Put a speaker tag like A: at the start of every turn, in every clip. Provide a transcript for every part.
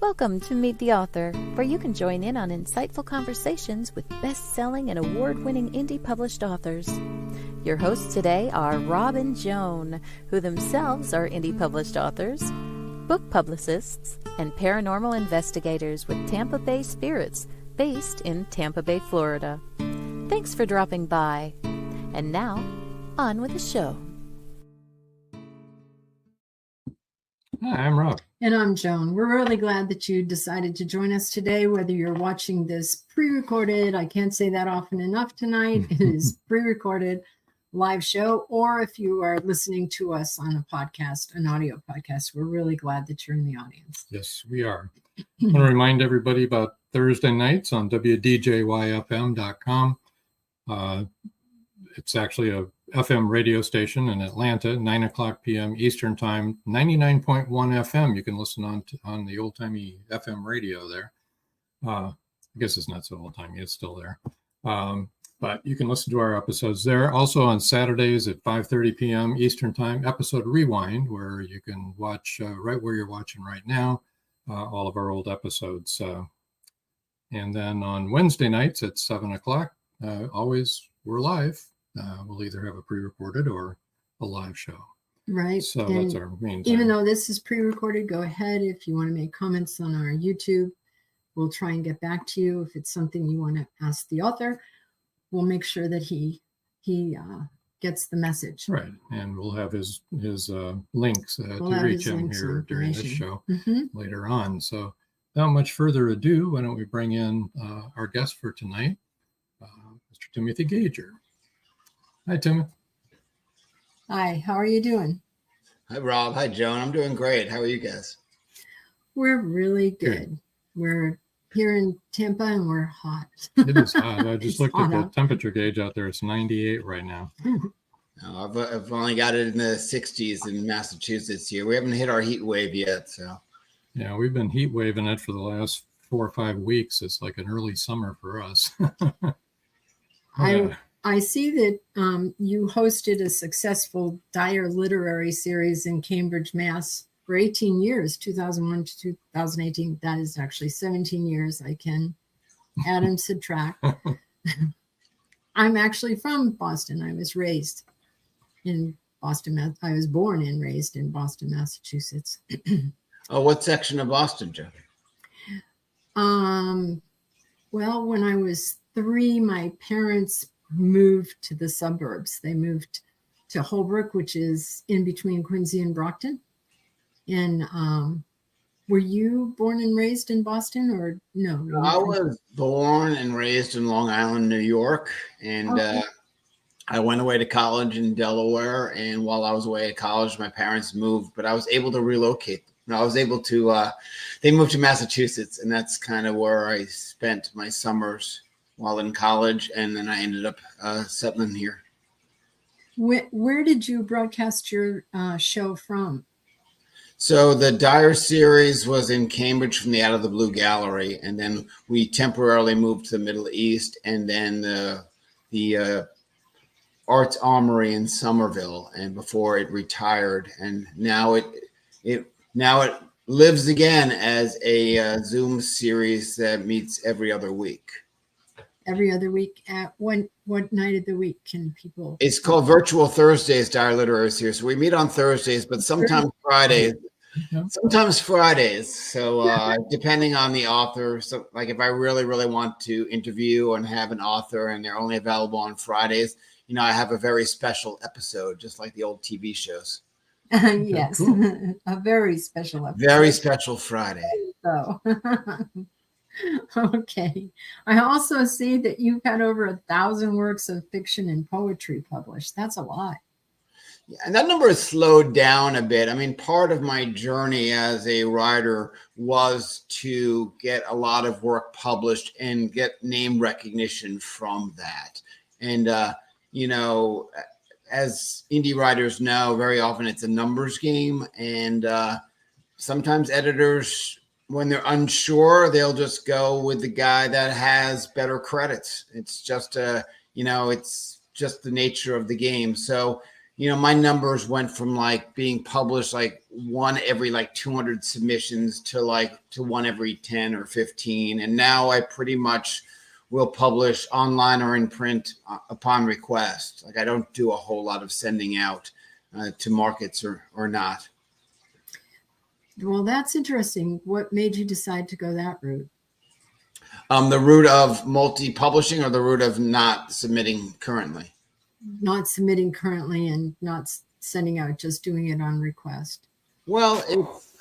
A: Welcome to Meet the Author, where you can join in on insightful conversations with best-selling and award-winning indie published authors. Your hosts today are Rob and Joan, who themselves are indie published authors, book publicists, and paranormal investigators with Tampa Bay Spirits, based in Tampa Bay, Florida. Thanks for dropping by. And now, on with the show.
B: Hi, I'm Rob.
C: And I'm Joan. We're really glad that you decided to join us today, whether you're watching this pre-recorded, I can't say that often enough tonight, it is pre-recorded live show, or if you are listening to us on a podcast, an audio podcast. We're really glad that you're in the audience.
B: Yes, we are. I want to remind everybody about Thursday nights on WDJYFM.com. It's actually a FM radio station in Atlanta, 9 o'clock p.m. Eastern Time, 99.1 FM. You can listen on the old-timey FM radio there. I guess it's not so old-timey. It's still there. But you can listen to our episodes there. Also on Saturdays at 5:30 p.m. Eastern Time, episode Rewind, where you can watch right where you're watching right now, all of our old episodes. And then on Wednesday nights at 7 o'clock, always we're live. We'll either have a pre-recorded or a live show.
C: Right.
B: So
C: and
B: that's our main time.
C: Even though this is pre-recorded, go ahead. If you want to make comments on our YouTube, we'll try and get back to you. If it's something you want to ask the author, we'll make sure that he gets the message.
B: Right. And we'll have his links to reach him here during this show later on. So without much further ado, why don't we bring in our guest for tonight, Mr. Timothy Gager. Hi, Tim.
C: Hi, how are you doing?
D: Hi, Rob. Hi, Joan. I'm doing great. How are you guys?
C: We're really good. We're here in Tampa and we're hot.
B: It is hot. I just looked at the temperature gauge out there. It's 98 right now.
D: No, I've only got it in the 60s in Massachusetts here. We haven't hit our heat wave yet. So,
B: yeah, we've been heat waving it for the last 4 or 5 weeks. It's like an early summer for us.
C: I see that you hosted a successful Dyer literary series in Cambridge, Mass. for 18 years, 2001 to 2018. That is actually 17 years. I can add and subtract. I'm actually from Boston. I was raised in Boston. I was born and raised in Boston, Massachusetts.
D: Oh, what section of Boston, Joe?
C: Well, when I was 3, my parents moved to the suburbs. They moved to Holbrook, which is in between Quincy and Brockton. And were you born and raised in Boston or no?
D: I was born and raised in Long Island, New York. And I went away to college in Delaware. And while I was away at college, my parents moved, but I was able to relocate. I was able to, they moved to Massachusetts, and that's kind of where I spent my summers while in college, and then I ended up settling here.
C: Where did you broadcast your show from?
D: So the Dyer series was in Cambridge from the Out of the Blue Gallery, and then we temporarily moved to the Middle East, and then the Arts Armory in Somerville, and before it retired, and now it lives again as a Zoom series that meets every other week.
C: Every other week at what night of the week can people?
D: It's called Virtual Thursdays, Dyer Literary Series. So we meet on Thursdays, but sometimes Fridays. So depending on the author, so like if I really, really want to interview and have an author and they're only available on Fridays, I have a very special episode, just like the old TV shows.
C: Yes, cool. A very special episode.
D: Very special Friday.
C: So. Okay. I also see that you've had over 1,000 works of fiction and poetry published. That's a lot.
D: Yeah, and that number has slowed down a bit. I mean, part of my journey as a writer was to get a lot of work published and get name recognition from that. And, as indie writers know, very often it's a numbers game. And sometimes editors, when they're unsure, they'll just go with the guy that has better credits. It's just it's just the nature of the game. So my numbers went from like being published like one every like 200 submissions to one every 10 or 15. And now I pretty much will publish online or in print upon request. Like I don't do a whole lot of sending out to markets or not.
C: Well, that's interesting. What made you decide to go that route?
D: The route of multi-publishing or the route of not submitting currently?
C: Not submitting currently and not sending out, just doing it on request.
D: Well,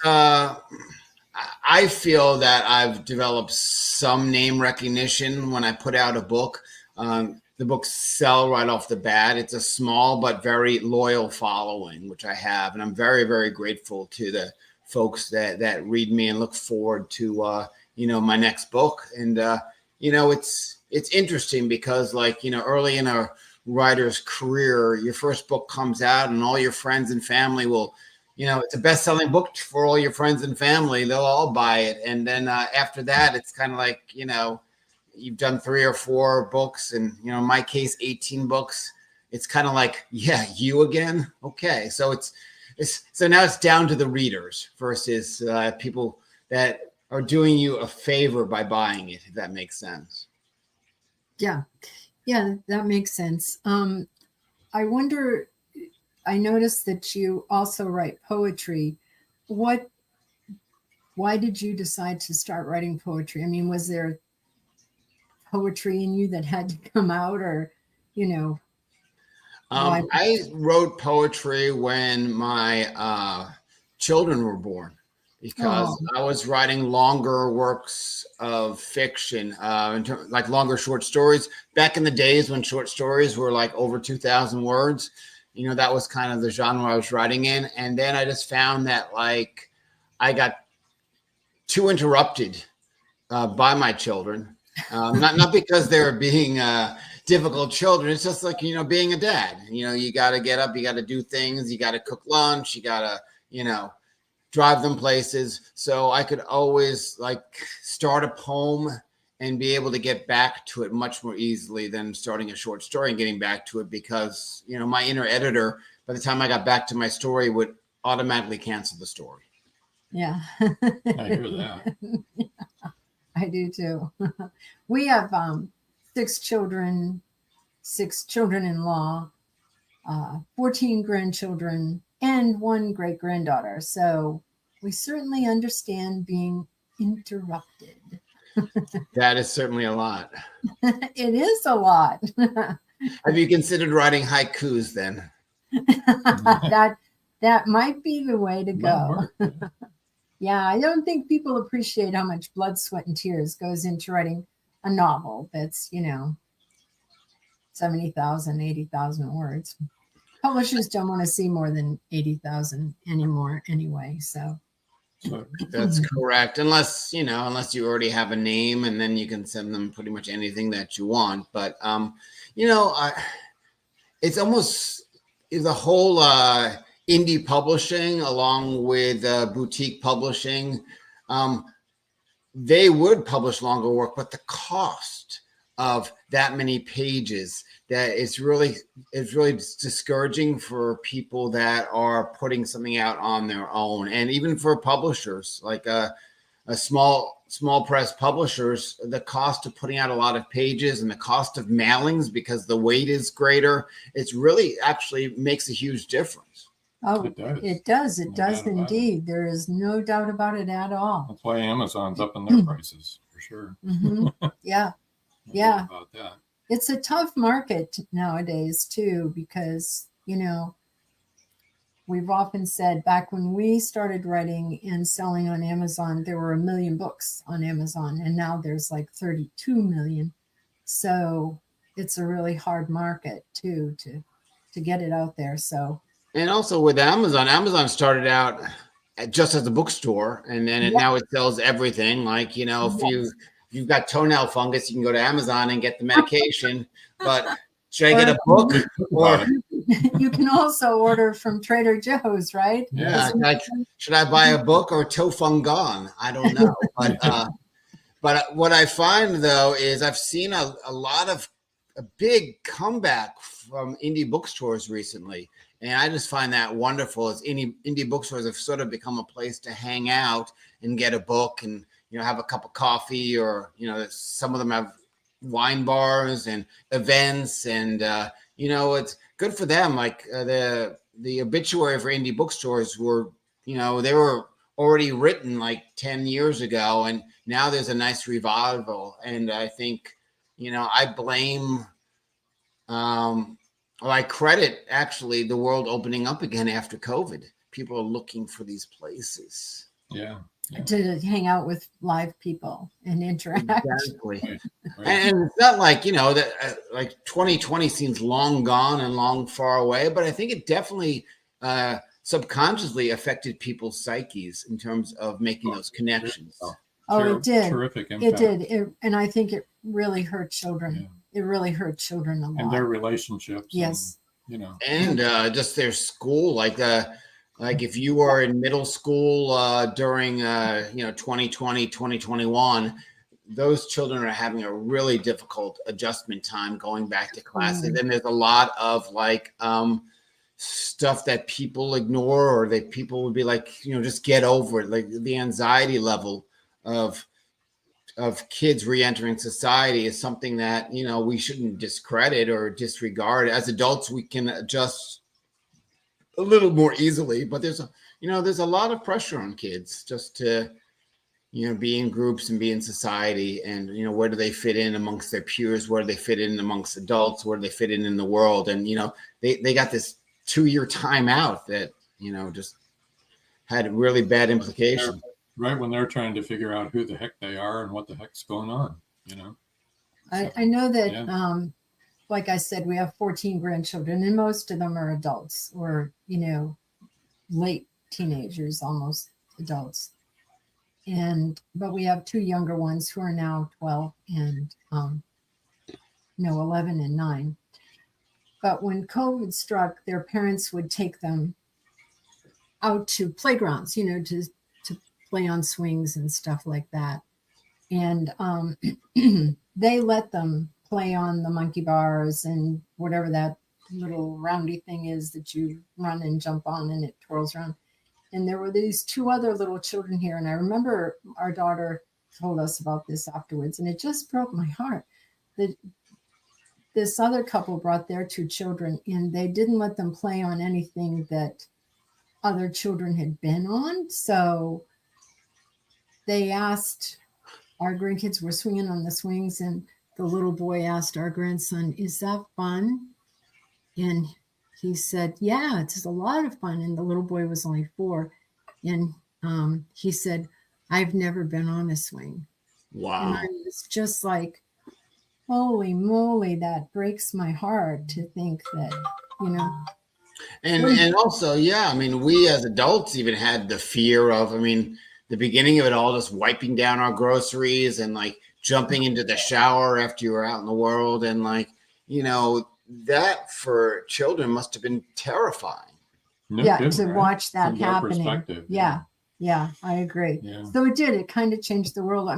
D: I feel that I've developed some name recognition when I put out a book. The books sell right off the bat. It's a small but very loyal following, which I have. And I'm very, very grateful to the folks that read me and look forward to, my next book. And, it's interesting because early in a writer's career, your first book comes out and all your friends and family will, it's a best-selling book for all your friends and family. They'll all buy it. And then after that, it's kind of like, you've done 3 or 4 books and, in my case, 18 books. It's kind of like, yeah, you again. Okay. So so now it's down to the readers versus people that are doing you a favor by buying it, if that makes sense.
C: Yeah. Yeah, that makes sense. I wonder, I noticed that you also write poetry. Why did you decide to start writing poetry? I mean, was there poetry in you that had to come out or,
D: I wrote poetry when my children were born because I was writing longer works of fiction, like longer short stories. Back in the days when short stories were like over 2,000 words, that was kind of the genre I was writing in. And then I just found that I got too interrupted by my children. Not because they were being difficult children. It's just like, being a dad, you got to get up, you got to do things, you got to cook lunch, you got to, drive them places. So I could always start a poem and be able to get back to it much more easily than starting a short story and getting back to it because, my inner editor, by the time I got back to my story, would automatically cancel the story.
C: Yeah.
B: I hear that.
C: Yeah, I do too. We have 6 children, 6 children-in-law, 14 grandchildren, and 1 great-granddaughter. So we certainly understand being interrupted.
D: That is certainly a lot.
C: It is a lot.
D: Have you considered writing haikus then?
C: That might be the way to go. Yeah, I don't think people appreciate how much blood, sweat, and tears goes into writing a novel that's, 70,000, 80,000 words. Publishers don't want to see more than 80,000 anymore anyway. So
D: that's correct. Unless you already have a name and then you can send them pretty much anything that you want. But, it's almost the whole indie publishing along with boutique publishing. They would publish longer work, but the cost of that many pages, that it's really discouraging for people that are putting something out on their own, and even for publishers like a small press publishers. The cost of putting out a lot of pages and the cost of mailings because the weight is greater. It's really actually makes a huge difference.
C: Oh, it does. It does indeed. There is no doubt about it at all.
B: That's why Amazon's up in their prices for sure.
C: Mm-hmm. Yeah. Yeah.
B: About that.
C: It's a tough market nowadays too, because, we've often said back when we started writing and selling on Amazon, there were 1 million books on Amazon, and now there's like 32 million. So it's a really hard market too, to get it out there. So. And
D: also with Amazon started out just as a bookstore, and then now it sells everything. Like, if you've got toenail fungus, you can go to Amazon and get the medication. But should I get a book? Or
C: you can also order from Trader Joe's, right?
D: Yeah. Should I buy a book or Tofungan? I don't know. But what I find though is I've seen a big comeback from indie bookstores recently. And I just find that wonderful, as indie bookstores have sort of become a place to hang out and get a book and, have a cup of coffee, or, some of them have wine bars and events, and, it's good for them. Like the obituary for indie bookstores were, they were already written like 10 years ago, and now there's a nice revival. And I think, I blame, I credit actually the world opening up again after COVID. People are looking for these places.
B: Yeah.
C: To hang out with live people and interact.
D: Exactly.
B: Right.
D: And it's not like, that like 2020 seems long gone and long far away, but I think it definitely subconsciously affected people's psyches in terms of making those connections.
C: Oh, it did.
B: Terrific impact.
C: It did. And I think it really hurt children.
B: Yeah.
C: It really hurt children a lot.
B: And their relationships.
C: Yes.
D: And just their school, like if you were in middle school during 2020, 2021, those children are having a really difficult adjustment time going back to classes. And there's a lot of stuff that people ignore, or that people would be like, just get over it. Like the anxiety level of kids re-entering society is something that, we shouldn't discredit or disregard. As adults, we can adjust a little more easily, but there's a lot of pressure on kids just to, be in groups and be in society, and, where do they fit in amongst their peers? Where do they fit in amongst adults? Where do they fit in the world? And, they got this 2-year timeout that, just had really bad implications.
B: Right when they're trying to figure out who the heck they are and what the heck's going on,
C: I know that, like I said, we have 14 grandchildren, and most of them are adults, or, late teenagers, almost adults. But we have 2 younger ones who are now 12 and 11 and 9. But when COVID struck, their parents would take them out to playgrounds, to play on swings and stuff like that. And they let them play on the monkey bars and whatever that little roundy thing is that you run and jump on and it twirls around. And there were these 2 other little children here. And I remember our daughter told us about this afterwards, and it just broke my heart. This other couple brought their 2 children, and they didn't let them play on anything that other children had been on. So they asked, our grandkids were swinging on the swings, and the little boy asked our grandson, "Is that fun?" And he said, "Yeah, it's a lot of fun." And the little boy was only 4. And he said, "I've never been on a swing."
D: Wow.
C: And I was just like, holy moly, that breaks my heart to think that,
D: And also, we as adults even had the fear of, the beginning of it all, just wiping down our groceries and like jumping into the shower after you were out in the world. And that for children must have been terrifying.
C: To watch that
B: From their
C: happening.
B: perspective,
C: Yeah, I agree.
B: Yeah.
C: So it did. It kind of changed the world.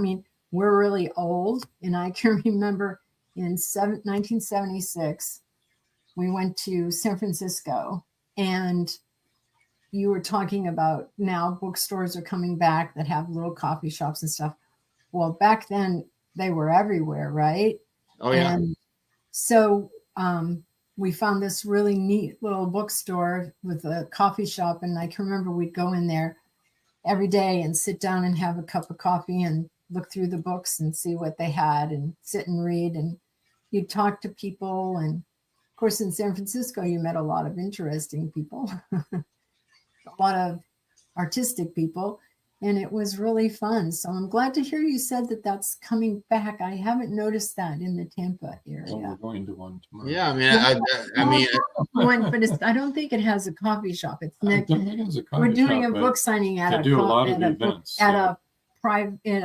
C: We're really old, and I can remember in 1976, we went to San Francisco, and you were talking about now bookstores are coming back that have little coffee shops and stuff. Well, back then they were everywhere, right?
D: Oh, yeah.
C: And so we found this really neat little bookstore with a coffee shop. And I can remember we'd go in there every day and sit down and have a cup of coffee and look through the books and see what they had and sit and read. And you'd talk to people. And of course, in San Francisco, you met a lot of interesting people, a lot of artistic people. And it was really fun. So I'm glad to hear you said that that's coming back. I haven't noticed that in the Tampa area.
B: Well, we're going to one tomorrow.
D: Yeah,
C: but I don't think it has a coffee shop. It's next. We're doing a book signing at a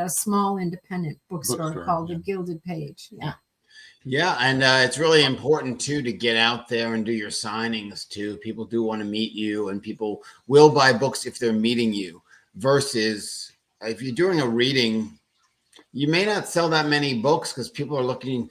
C: small independent bookstore called the Gilded Page. Yeah.
D: Yeah, and it's really important too to get out there and do your signings too. People do want to meet you, and people will buy books if they're meeting you. Versus if you're doing a reading, you may not sell that many books because people are looking.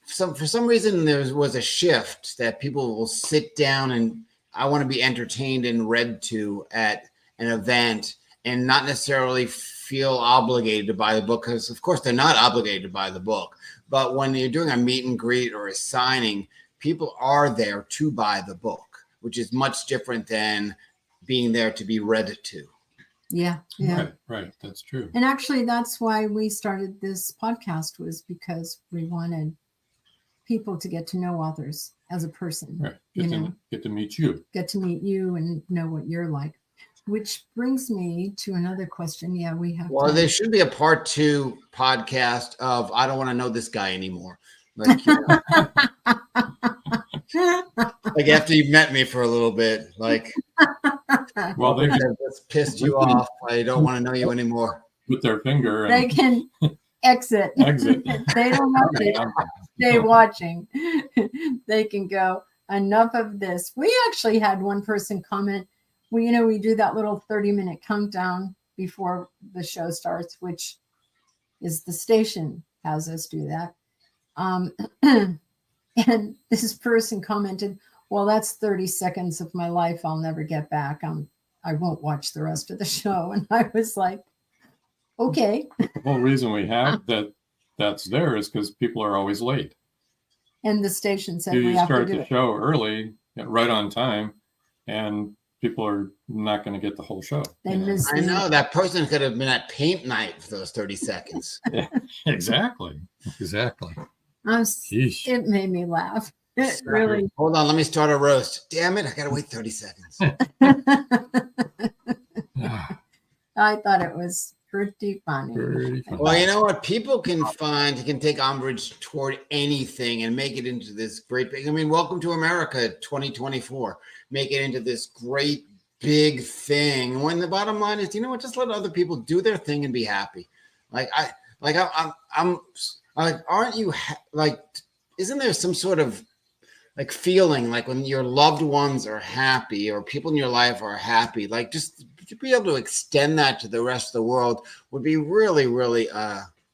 D: For some reason, there was a shift that people will sit down and I want to be entertained and read to at an event and not necessarily feel obligated to buy the book, because of course they're not obligated to buy the book. But when you're doing a meet and greet or a signing, people are there to buy the book, which is much different than being there to be read to.
C: Yeah.
B: Right. That's true.
C: And actually, that's why we started this podcast, was because we wanted people to get to know authors as a person.
B: Right. Get to meet you
C: and know what you're like. Which brings me to another question. Yeah, we have.
D: Well, there should be a part 2 podcast of I don't want to know this guy anymore. Like, you know, like after you've met me for a little bit, like,
B: well, they
D: just pissed you off. I don't want to know you anymore.
B: Put their finger.
C: They can exit. They don't have to stay watching. They can go, enough of this. We actually had one person comment. We do that little 30-minute countdown before the show starts, which is the station has us do that. And this person commented, well, that's 30 seconds of my life I'll never get back. I won't watch the rest of the show. And I was like, okay.
B: The whole reason we have that's there is because people are always late.
C: And the station said
B: you
C: we have to
B: start
C: do
B: the
C: it.
B: show early, right on time, and people are not going to get the whole show.
C: They miss
D: I know that person could have been at paint night for those 30 seconds.
B: Yeah, exactly.
C: It made me laugh. It really.
D: Hold on, let me start a roast. Damn it, I gotta wait 30 seconds.
C: I thought it was pretty funny.
D: Well, you know what? People can take umbrage toward anything and make it into this great big. I mean, welcome to America 2024. Make it into this great big thing. When the bottom line is, you know what? Just let other people do their thing and be happy. I'm aren't you isn't there some sort of like feeling like when your loved ones are happy or people in your life are happy, like just to be able to extend that to the rest of the world would be really, really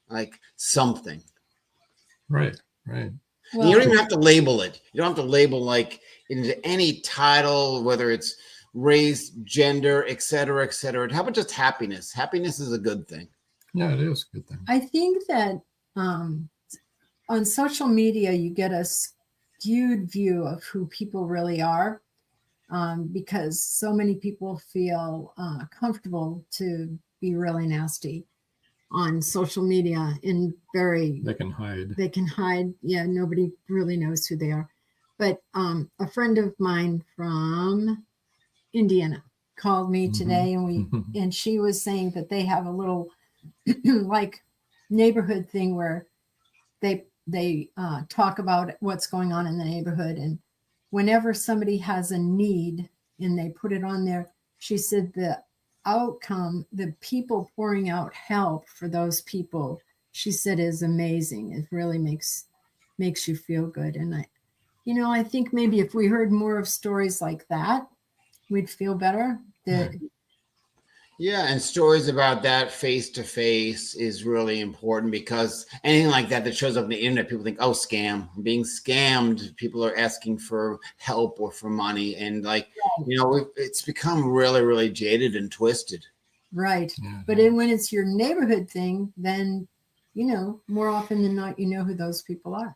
D: like something.
B: Right.
D: Well, you don't even have to label it. You don't have to label like into any title, whether it's race, gender, et cetera, et cetera. How about just happiness? Happiness is a good thing.
B: Yeah, it is a good thing.
C: I think that on social media, you get a skewed view of who people really are, because so many people feel comfortable to be really nasty on social media. They can hide. Yeah, nobody really knows who they are. But a friend of mine from Indiana called me today, and she was saying that they have a little like neighborhood thing where they talk about what's going on in the neighborhood, and whenever somebody has a need and they put it on there, she said the outcome, the people pouring out help for those people, she said, is amazing. It really makes you feel good. And I think maybe if we heard more of stories like that, we'd feel better.
D: Yeah, and stories about that face to face is really important, because anything like that shows up on the internet, people think, oh, scam. I'm being scammed. People are asking for help or for money. And it's become really, really jaded and twisted.
C: Right. Yeah. But when it's your neighborhood thing, then, more often than not, you know who those people are.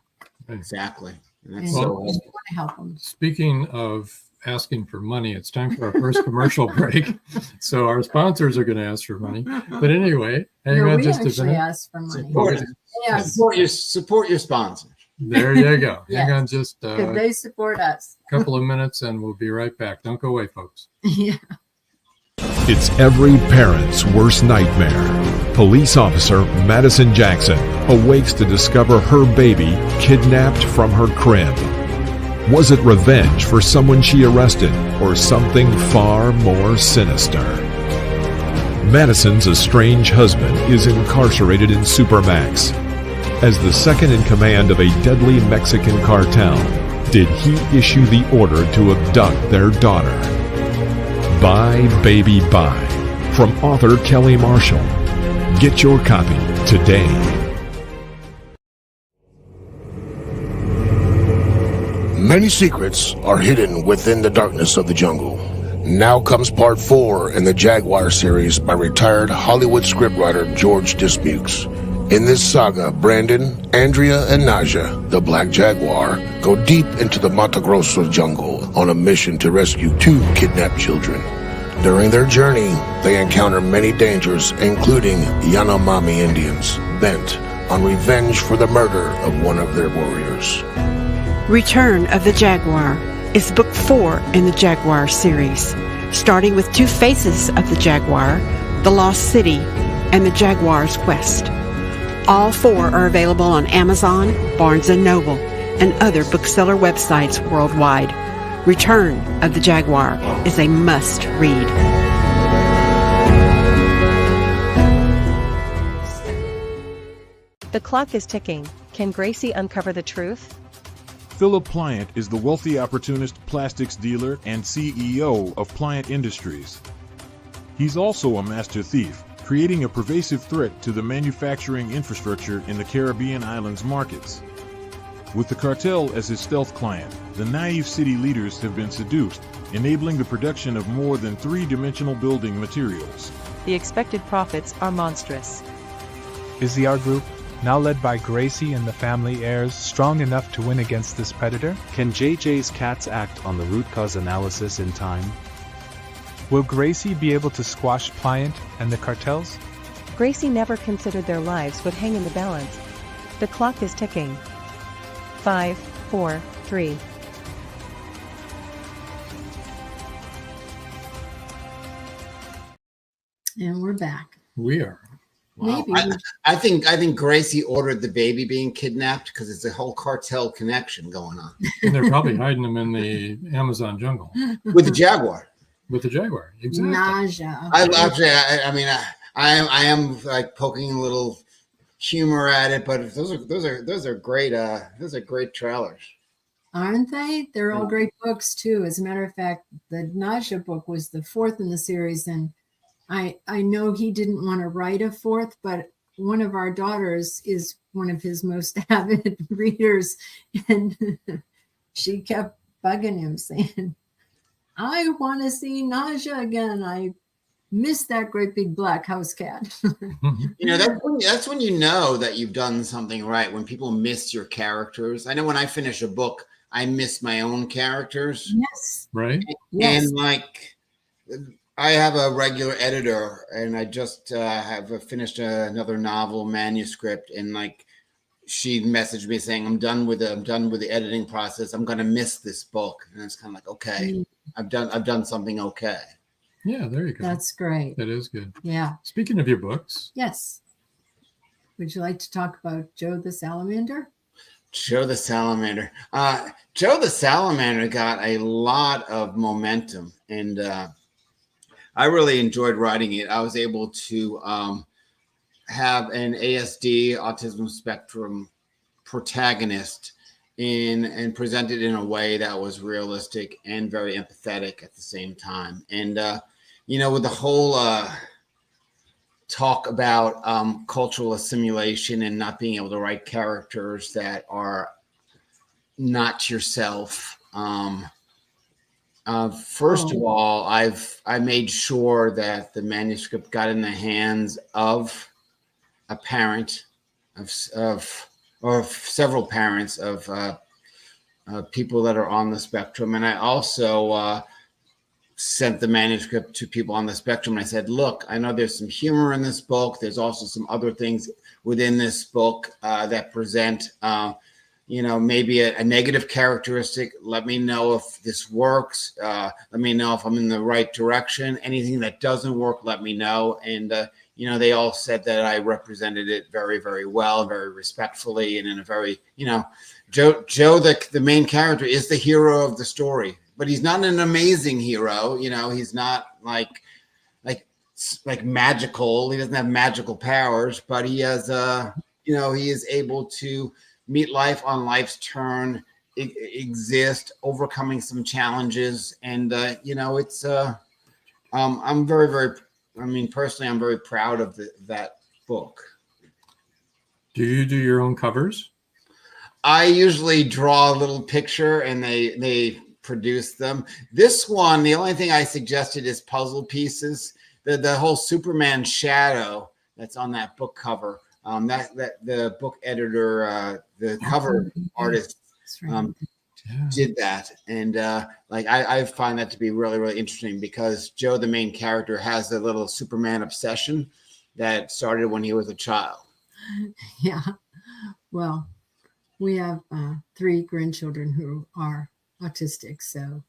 D: Exactly.
C: And you want to help them.
B: Speaking of asking for money, it's time for our first commercial break. So our sponsors are going to ask for money. But anyway, hang on just a minute.
C: Ask for money.
D: Support your sponsor.
B: There you go. Hang on just
C: they support us.
B: A couple of minutes and we'll be right back. Don't go away, folks.
C: Yeah.
E: It's every parent's worst nightmare. Police officer Madison Jackson awakes to discover her baby kidnapped from her crib. Was it revenge for someone she arrested, or something far more sinister? Madison's estranged husband is incarcerated in Supermax. As the second in command of a deadly Mexican cartel, did he issue the order to abduct their daughter? Bye, Baby, Bye, from author Kelly Marshall. Get your copy today.
F: Many secrets are hidden within the darkness of the jungle. Now comes part 4 in the Jaguar series by retired Hollywood scriptwriter George Dismukes. In this saga, Brandon, Andrea, and Naja, the Black Jaguar, go deep into the Mato Grosso jungle on a mission to rescue 2 kidnapped children. During their journey, they encounter many dangers, including Yanomami Indians, bent on revenge for the murder of one of their warriors.
G: Return of the Jaguar is book 4 in the Jaguar series, starting with 2 faces of the Jaguar, the Lost City, and the Jaguar's Quest. All 4 are available on Amazon, Barnes & Noble, and other bookseller websites worldwide. Return of the Jaguar is a must-read.
H: The clock is ticking. Can Gracie uncover the truth?
I: Philip Pliant is the wealthy opportunist plastics dealer and CEO of Pliant Industries. He's also a master thief, creating a pervasive threat to the manufacturing infrastructure in the Caribbean islands markets. With the cartel as his stealth client, the naive city leaders have been seduced, enabling the production of more than 3-dimensional building materials.
H: The expected profits are monstrous.
J: Is the art group, now led by Gracie and the family heirs, strong enough to win against this predator?
K: Can JJ's cats act on the root cause analysis in time?
J: Will Gracie be able to squash Pliant and the cartels?
H: Gracie never considered their lives would hang in the balance. The clock is ticking. 5, 4, 3.
C: And we're back.
B: We are.
D: Wow.
C: Maybe.
D: I think Gracie ordered the baby being kidnapped because it's a whole cartel connection going on.
B: And they're probably hiding them in the Amazon jungle.
D: With the Jaguar.
B: With the Jaguar, exactly.
C: Naja.
D: I am like poking a little humor at it, but those are great trailers.
C: Aren't they? They're all great books too. As a matter of fact, the Naja book was the 4th in the series, and I know he didn't want to write a 4th, but one of our daughters is one of his most avid readers, and she kept bugging him saying, I want to see Naja again. I miss that great big black house cat.
D: That's when you know that you've done something right, when people miss your characters. I know when I finish a book, I miss my own characters.
C: Yes.
B: Right.
C: Yes.
D: And like, I have a regular editor, and I just have finished another novel manuscript, and like, she messaged me saying, I'm done with the editing process. I'm going to miss this book. And it's kind of like, okay, I've done something okay.
B: Yeah, there you go.
C: That's great.
B: That is good.
C: Yeah.
B: Speaking of your books.
C: Yes. Would you like to talk about Joe the Salamander?
D: Joe the Salamander. Joe the Salamander got a lot of momentum, and I really enjoyed writing it. I was able to have an ASD, autism spectrum protagonist and present it in a way that was realistic and very empathetic at the same time. And, with the whole talk about cultural assimilation and not being able to write characters that are not yourself. First of all, I made sure that the manuscript got in the hands of a parent or several parents of people that are on the spectrum. And I also sent the manuscript to people on the spectrum. And I said, look, I know there's some humor in this book. There's also some other things within this book that present, maybe a negative characteristic. Let me know if this works. Let me know if I'm in the right direction. Anything that doesn't work, let me know. And, they all said that I represented it very, very well, very respectfully, and in a very, Joe, the main character, is the hero of the story, but he's not an amazing hero. He's not like magical. He doesn't have magical powers, but he has, he is able to meet life on life's turn, exist, overcoming some challenges, and it's. I'm very, very. Personally, I'm very proud of that book.
B: Do you do your own covers?
D: I usually draw a little picture and they produce them. This one, the only thing I suggested is puzzle pieces. The whole Superman shadow that's on that book cover. That the book editor, the cover artist, did that, and I find that to be really, really interesting because Joe, the main character, has a little Superman obsession that started when he was a child.
C: Yeah. Well, we have 3 grandchildren who are autistic, so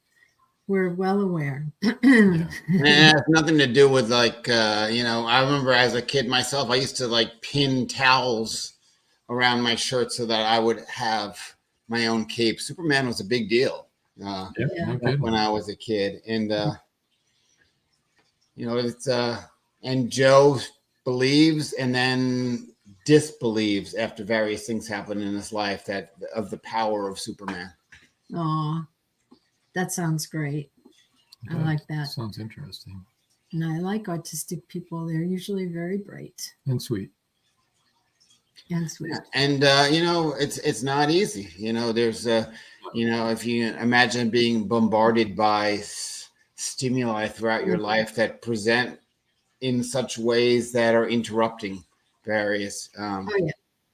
C: we're well aware.
D: And it has nothing to do with I remember as a kid myself, I used to pin towels around my shirt so that I would have my own cape. Superman was a big deal when I was a kid. And, it's, and Joe believes and then disbelieves after various things happen in his life of the power of Superman.
C: Oh, that sounds great. I like that.
B: Sounds interesting.
C: And I like autistic people. They're usually very bright.
B: And sweet.
C: And sweet.
D: And, it's not easy. There's, if you imagine being bombarded by stimuli throughout your life that present in such ways that are interrupting various.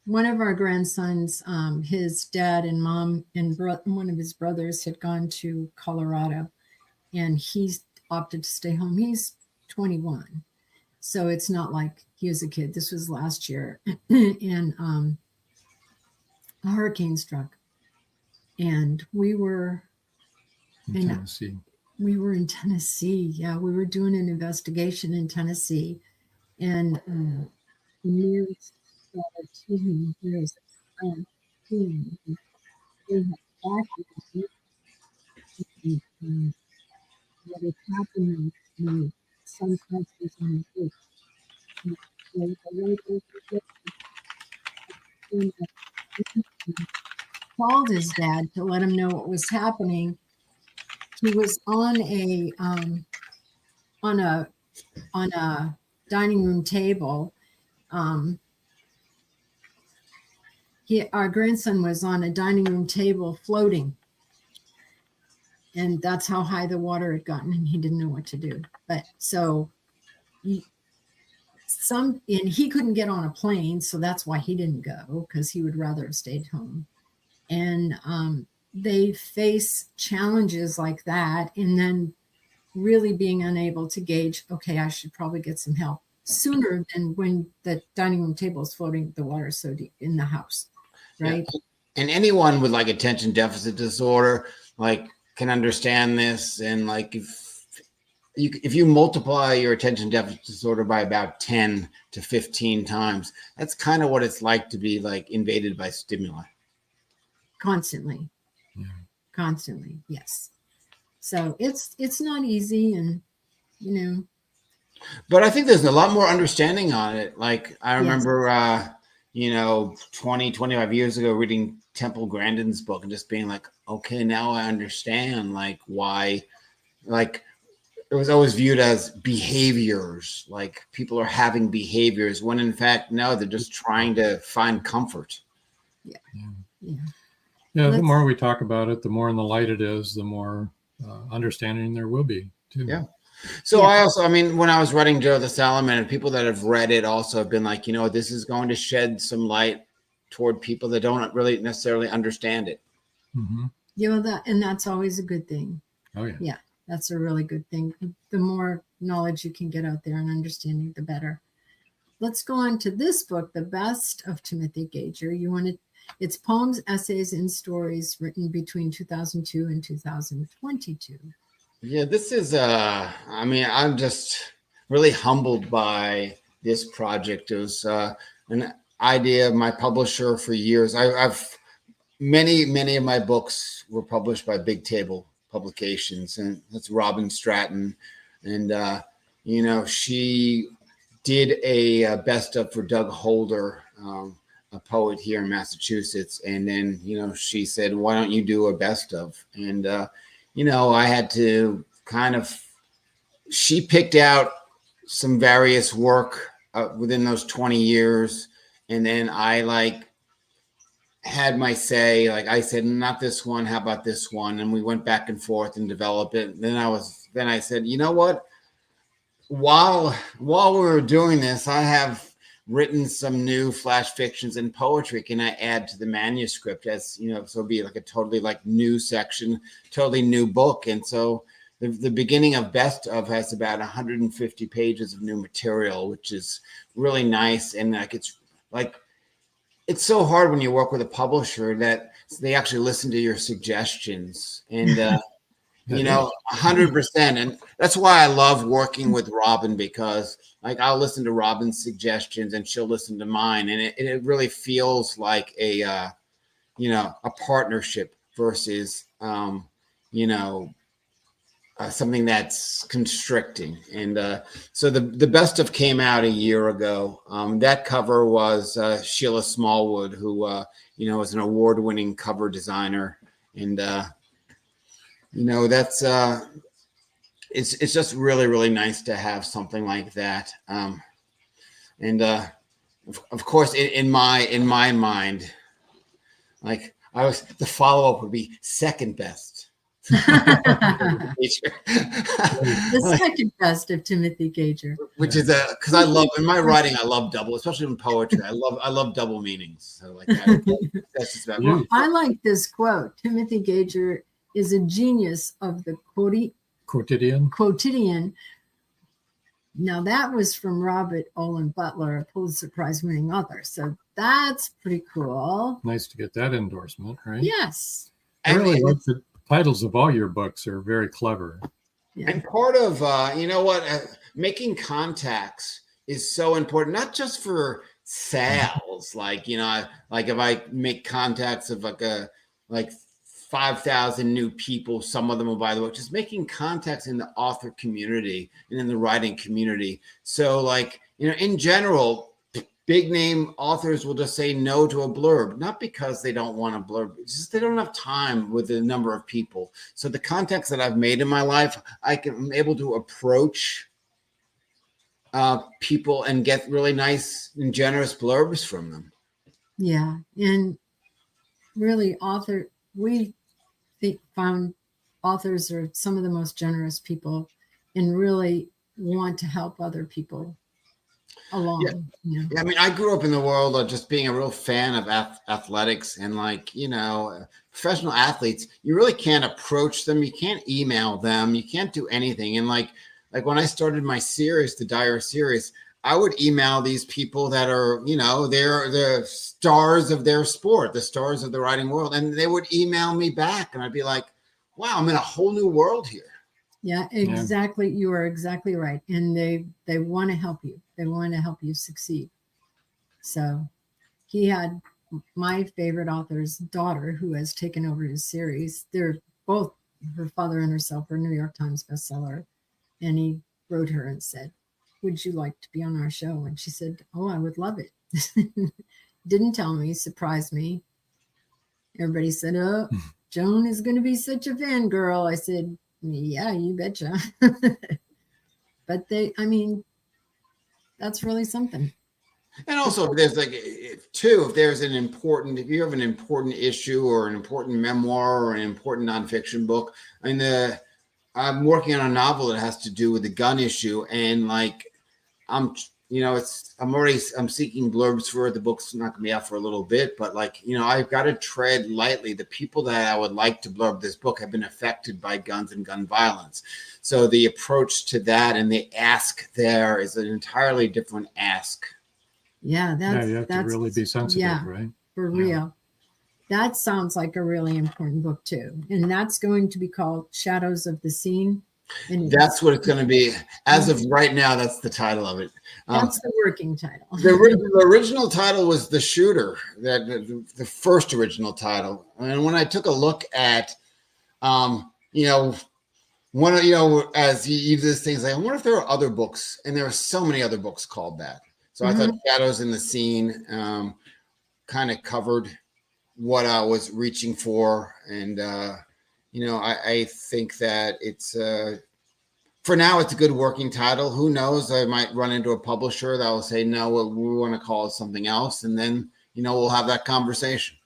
C: One of our grandsons, his dad and mom and one of his brothers had gone to Colorado, and he's opted to stay home. He's 21. So it's not like he was a kid. This was last year. And a hurricane struck. And we were
B: in Tennessee.
C: We were in Tennessee. Yeah, we were doing an investigation in Tennessee. And the news started to him. There's what is happening in some countries in the called his dad to let him know what was happening. He was on a dining room table. Our grandson was on a dining room table floating. And that's how high the water had gotten, and he didn't know what to do. But so he couldn't get on a plane, so that's why he didn't go, because he would rather have stayed home. And they face challenges like that, and then really being unable to gauge, okay, I should probably get some help sooner than when the dining room table is floating, the water is so deep in the house, right?
D: Yeah. And anyone with attention deficit disorder, can understand this. And if you multiply your attention deficit disorder by about 10 to 15 times, that's kind of what it's like to be invaded by stimuli.
C: Constantly. Yes. So it's not easy, and
D: but I think there's a lot more understanding on it. I remember 25 years ago reading Temple Grandin's book and just being okay, now I understand why it was always viewed as behaviors, people are having behaviors, when in fact no, they're just trying to find comfort.
B: Yeah, the more we talk about it, the more in the light it is, the more understanding there will be too.
D: Yeah. So I when I was writing Joe the Salamander, people that have read it also have been this is going to shed some light toward people that don't really necessarily understand it.
B: Mm-hmm.
C: That's always a good thing.
B: Oh yeah.
C: Yeah, that's a really good thing. The more knowledge you can get out there and understanding, the better. Let's go on to this book, The Best of Timothy Gager. It's poems, essays, and stories written between 2002 and 2022.
D: Yeah, this is, I'm just really humbled by this project. It was an idea of my publisher for years. I've many of my books were published by Big Table Publications, and that's Robin Stratton. And, she did a best of for Doug Holder, a poet here in Massachusetts. And then, she said, why don't you do a best of? And, I had to she picked out some various work within those 20 years. And then I had my say. Like I said, not this one, how about this one? And we went back and forth and developed it. And then I said, you know what? While we were doing this, I have written some new flash fictions and poetry. Can I add to the manuscript as, so it'll be like a totally like new section, totally new book. And so the beginning of Best of has about 150 pages of new material, which is really nice. And it's so hard when you work with a publisher that they actually listen to your suggestions and, 100%. And that's why I love working with Robin, because like I'll listen to Robin's suggestions and she'll listen to mine. And it really feels like a partnership versus, something that's constricting. And so the Best of came out a year ago. That cover was Sheila Smallwood, who is an award-winning cover designer. And that's it's just really, really nice to have something like that. Of course, in my mind, like the follow-up would be second best.
C: The second best of Timothy Gager,
D: which is because I love in my writing, I love double, especially in poetry. I love double meanings. So like that's just about
C: well, I like this quote. Timothy Gager is a genius of the quotidian. Now that was from Robert Olin Butler, a Pulitzer Prize winning author. So that's pretty cool.
B: Nice to get that endorsement, right?
C: Yes.
B: I really like the titles of all your books are very clever.
C: Yeah.
D: And part of, making contacts is so important, not just for sales. Like, like if I make contacts of like 5,000 new people, some of them will buy the book, just making contacts in the author community and in the writing community. So like, in general, big name authors will just say no to a blurb, not because they don't want a blurb, it's just they don't have time with the number of people. So the contacts that I've made in my life, I'm able to approach people and get really nice and generous blurbs from them.
C: Yeah. And really we found authors are some of the most generous people and really want to help other people along.
D: Yeah. I mean, I grew up in the world of just being a real fan of athletics and professional athletes. You really can't approach them. You can't email them. You can't do anything. And like when I started my series, the Dyer series, I would email these people that are, they're the stars of their sport, the stars of the writing world. And they would email me back and I'd be like, wow, I'm in a whole new world here.
C: Yeah, exactly. Yeah. You are exactly right. And they want to help you. They want to help you succeed. So he had my favorite author's daughter who has taken over his series. They're both, her father and herself, are New York Times bestseller. And he wrote her and said, would you like to be on our show? And she said, oh, I would love it. Didn't tell me, surprised me. Everybody said, oh, Joan is going to be such a fangirl. I said, yeah, you betcha. But that's really something.
D: And also, if there's if you have an important issue or an important memoir or an important nonfiction book, I'm working on a novel that has to do with the gun issue, and I'm seeking blurbs for it. The book's not going to be out for a little bit, but I've got to tread lightly. The people that I would like to blurb this book have been affected by guns and gun violence. So the approach to that and the ask there is an entirely different ask.
C: Yeah,
B: you have to really be sensitive, right?
C: For real. That sounds like a really important book too. And that's going to be called Shadows of the Scene. And
D: that's what it's going to be. As of right now, that's the title of it.
C: That's the working title.
D: The original title was The Shooter, the first original title. And when I took a look at, as you do this thing, I wonder if there are other books, and there are so many other books called that. So I thought Shadows in the Scene kind of covered what I was reaching for. And, I think that it's, for now, it's a good working title. Who knows? I might run into a publisher that will say, no, we want to call it something else. And then, we'll have that conversation.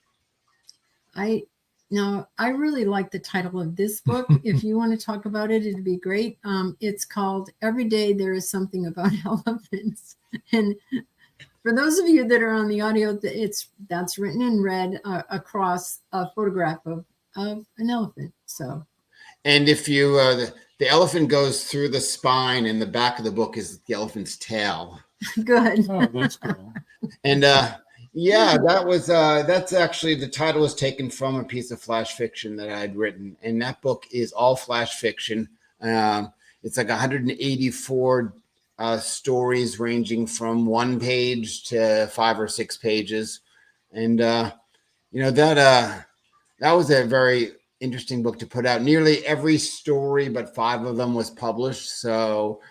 C: Now, I really like the title of this book. If you want to talk about it, it'd be great. It's called Every Day There Is Something About Elephants. And for those of you that are on the audio, that's written in red across a photograph of an elephant. So,
D: and if you the elephant goes through the spine, and the back of the book is the elephant's tail.
C: Good.
B: Oh, that's cool.
D: And yeah, that's actually, the title was taken from a piece of flash fiction that I had written, and that book is all flash fiction. It's like 184 stories ranging from 1 page to 5 or 6 pages, and that was a very interesting book to put out. Nearly every story but 5 of them was published. So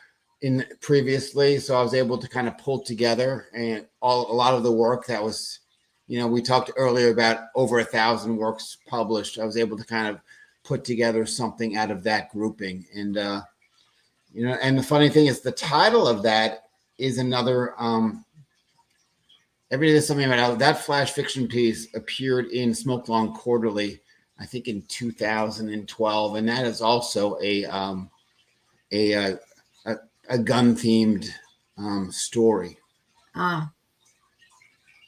D: previously, so I was able to kind of pull together and a lot of the work that was, we talked earlier about over 1,000 works published. I was able to kind of put together something out of that grouping. And, and the funny thing is the title of that is another, Every Day There's Something About that flash fiction piece appeared in Smoke Long Quarterly, I think in 2012. And that is also a gun-themed story.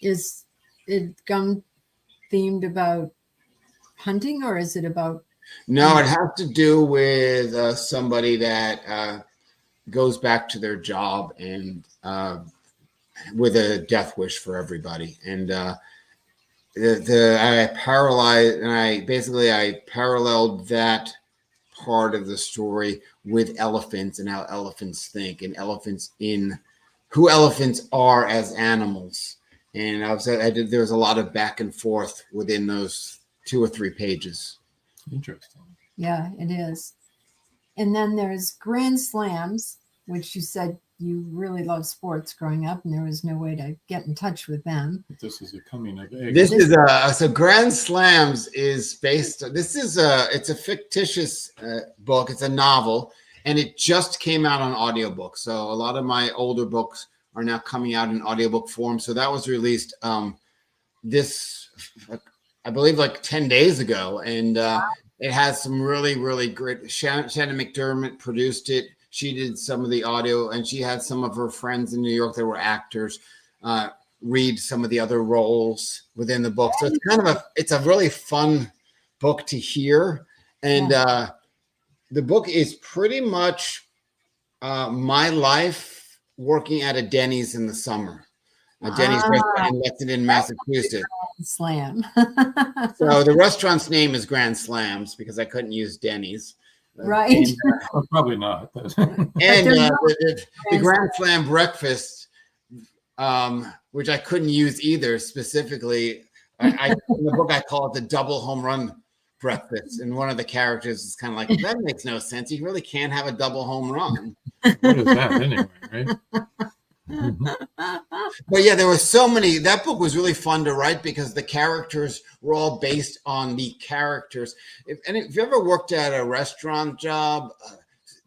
C: Is it gun-themed about hunting, or is it about?
D: No, it has to do with somebody that goes back to their job and with a death wish for everybody. And I paralleled that part of the story with elephants and how elephants think, and who elephants are as animals. And there was a lot of back and forth within those 2 or 3 pages.
B: Interesting.
C: Yeah, it is. And then there's Grand Slams, which you said you really loved sports growing up, and there was no way to get in touch with them.
B: This is a coming of age.
D: So Grand Slams is based. It's a fictitious book. It's a novel, and it just came out on audiobook. So a lot of my older books are now coming out in audiobook form. So that was released I believe like 10 days ago, and it has some really, really great. Shannon McDermott produced it. She did some of the audio, and she had some of her friends in New York that were actors read some of the other roles within the book. So it's a really fun book to hear. And the book is pretty much my life working at a Denny's in the summer. A Denny's restaurant in Lexington, Massachusetts.
C: Slam.
D: So the restaurant's name is Grand Slams because I couldn't use Denny's.
C: Right.
B: And, probably not.
D: And the Grand Slam breakfast, which I couldn't use either specifically. In the book, I call it the double home run breakfast. And one of the characters is kind of like, that makes no sense. You really can't have a double home run.
B: What is that anyway, right?
D: But yeah, there were so many. That book was really fun to write because the characters were all based on the characters. If you ever worked at a restaurant job,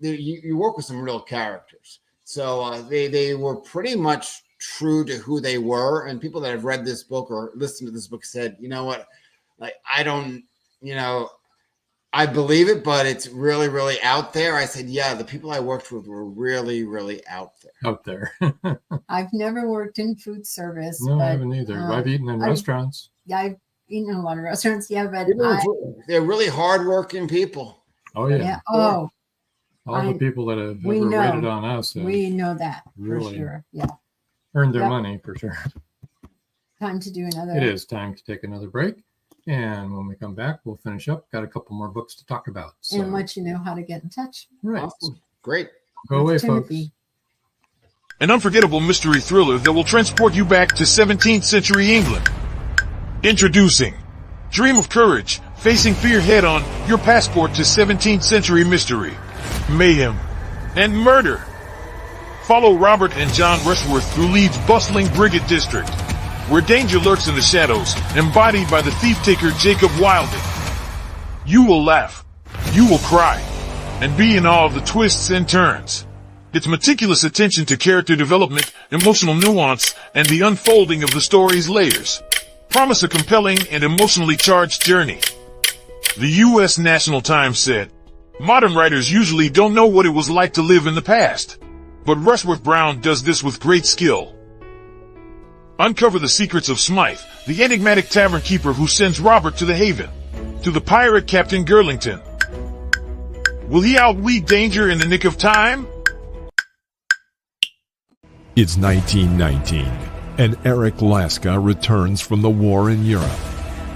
D: you work with some real characters. So they were pretty much true to who they were. And people that have read this book or listened to this book said, you know what, like, I don't, I believe it, but it's really, really out there. I said, yeah, the people I worked with were really, really out there.
B: Out there.
C: I've never worked in food service.
B: No,
C: but,
B: I haven't either. I've eaten in restaurants.
C: Yeah, I've eaten in a lot of restaurants. Yeah, but
D: they're really hardworking people.
B: Oh, yeah.
C: Oh,
B: all the people that have ever rated on us.
C: We know that
B: really
C: for sure. Yeah.
B: Earned their money for sure.
C: Time to do another.
B: It is time to take another break. And when we come back, we'll finish up. Got a couple more books to talk about. So.
C: And let you know how to get in touch.
B: Right.
D: Awesome. Great.
B: Go away,
C: Timothy.
B: folks.
I: An unforgettable mystery thriller that will transport you back to 17th century England. Introducing Dream of Courage, facing fear head on, your passport to 17th century mystery, mayhem, and murder. Follow Robert and John Rushworth through Leeds' bustling Brigade District, where danger lurks in the shadows, embodied by the thief-taker Jacob Wilding. You will laugh, you will cry, and be in awe of the twists and turns. Its meticulous attention to character development, emotional nuance, and the unfolding of the story's layers. promise a compelling and emotionally charged journey. The U.S. National Times said, "Modern writers usually don't know what it was like to live in the past, but Rushworth Brown does this with great skill. Uncover the secrets of Smythe, the enigmatic tavern keeper who sends Robert to the Haven, to the pirate Captain Girlington. Will he outweed danger in the nick of time?"
E: It's 1919, and Eric Laska returns from the war in Europe.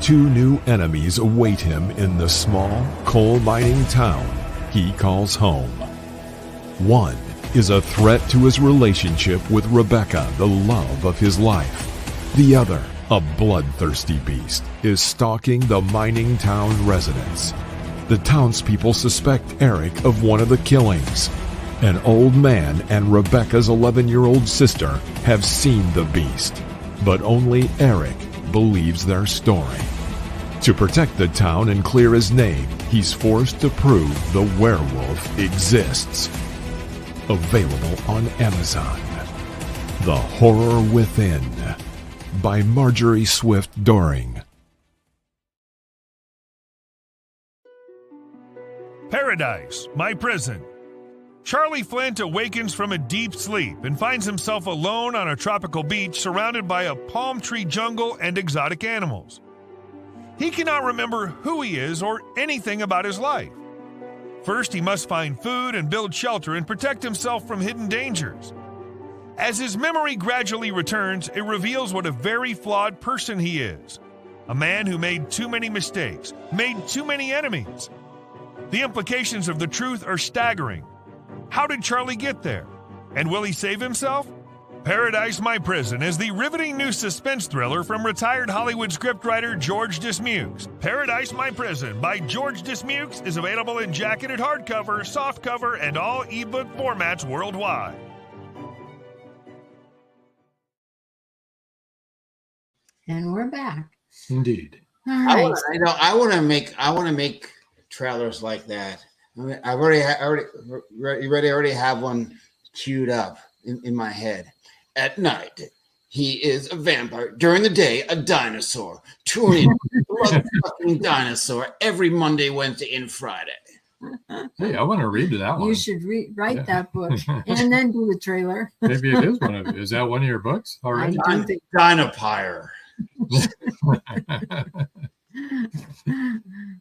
E: Two new enemies await him in the small coal mining town he calls home. One is a threat to his relationship with Rebecca, the love of his life. The other, a bloodthirsty beast, is stalking the mining town residents. The townspeople suspect Eric of one of the killings. An old man and Rebecca's 11-year-old sister have seen the beast, but only Eric believes their story. To protect the town and clear his name, he's forced to prove the werewolf exists. Available on Amazon. The Horror Within by Marjorie Swift Doring.
L: Paradise, my prison. Charlie Flint awakens from a deep sleep and finds himself alone on a tropical beach surrounded by a palm tree jungle and exotic animals. He cannot remember who he is or anything about his life. First, he must find food and build shelter and protect himself from hidden dangers. As his memory gradually returns, it reveals what a very flawed person he is. A man who made too many mistakes, made too many enemies. The implications of the truth are staggering. How did Charlie get there? And will he save himself? Paradise, My Prison is the riveting new suspense thriller from retired Hollywood scriptwriter George Dismukes. Paradise, My Prison by George Dismukes is available in jacketed hardcover, softcover, and all ebook formats worldwide.
C: And we're back.
B: Indeed.
C: All right.
D: I want to make trailers like that. I mean, I already have one queued up in my head. At night, he is a vampire. During the day, a dinosaur. Tune in, blood-sucking dinosaur every Monday, Wednesday, and Friday.
B: Hey, I want to read that one.
C: You should write that book and then do the trailer.
B: Maybe it is one of. Is that one of your books already?
D: Dinopire.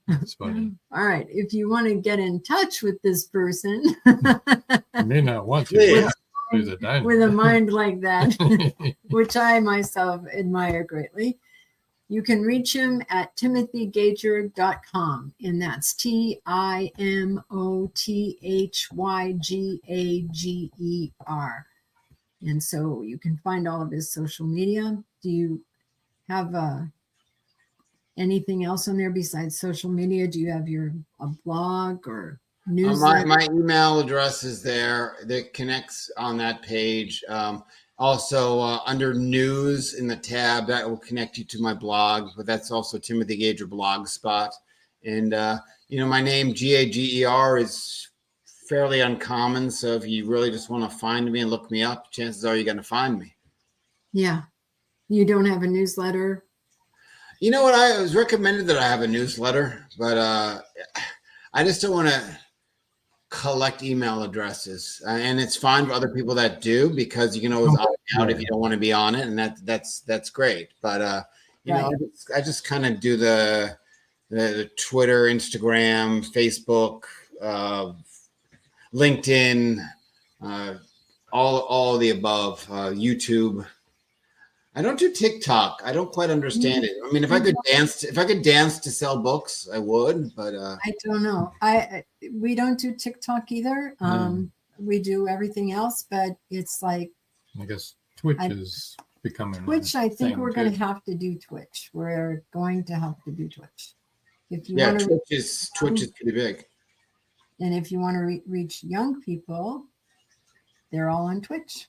B: That's funny.
C: All right. If you want to get in touch with this person,
B: you may not want to.
C: With a mind like that, which I myself admire greatly, you can reach him at timothygager.com, and that's TIMOTHYGAGER. And so you can find all of his social media. Do you have anything else on there besides social media? Do you have a blog or newsletter?
D: My email address is there that connects on that page. Also, under news in the tab, that will connect you to my blog, but that's also Timothy Gager Blogspot. And, my name, Gager, is fairly uncommon. So if you really just want to find me and look me up, chances are you're going to find me.
C: Yeah. You don't have a newsletter?
D: You know what? I was recommended that I have a newsletter, but I just don't want to collect email addresses, and it's fine for other people that do, because you can always opt out if you don't want to be on it, and that's great. But I just kind of do the Twitter, Instagram, Facebook, LinkedIn, all of the above, YouTube. I don't do TikTok. I don't quite understand it. I mean, if I could dance to sell books, I would, but I
C: don't know. We don't do TikTok either. We do everything else, but it's like,
B: I guess Twitch is becoming
C: Twitch. I think we're going to have to do Twitch. We're going to have to do Twitch. If you want to,
D: Twitch is pretty big.
C: And if you want to reach young people, they're all on Twitch.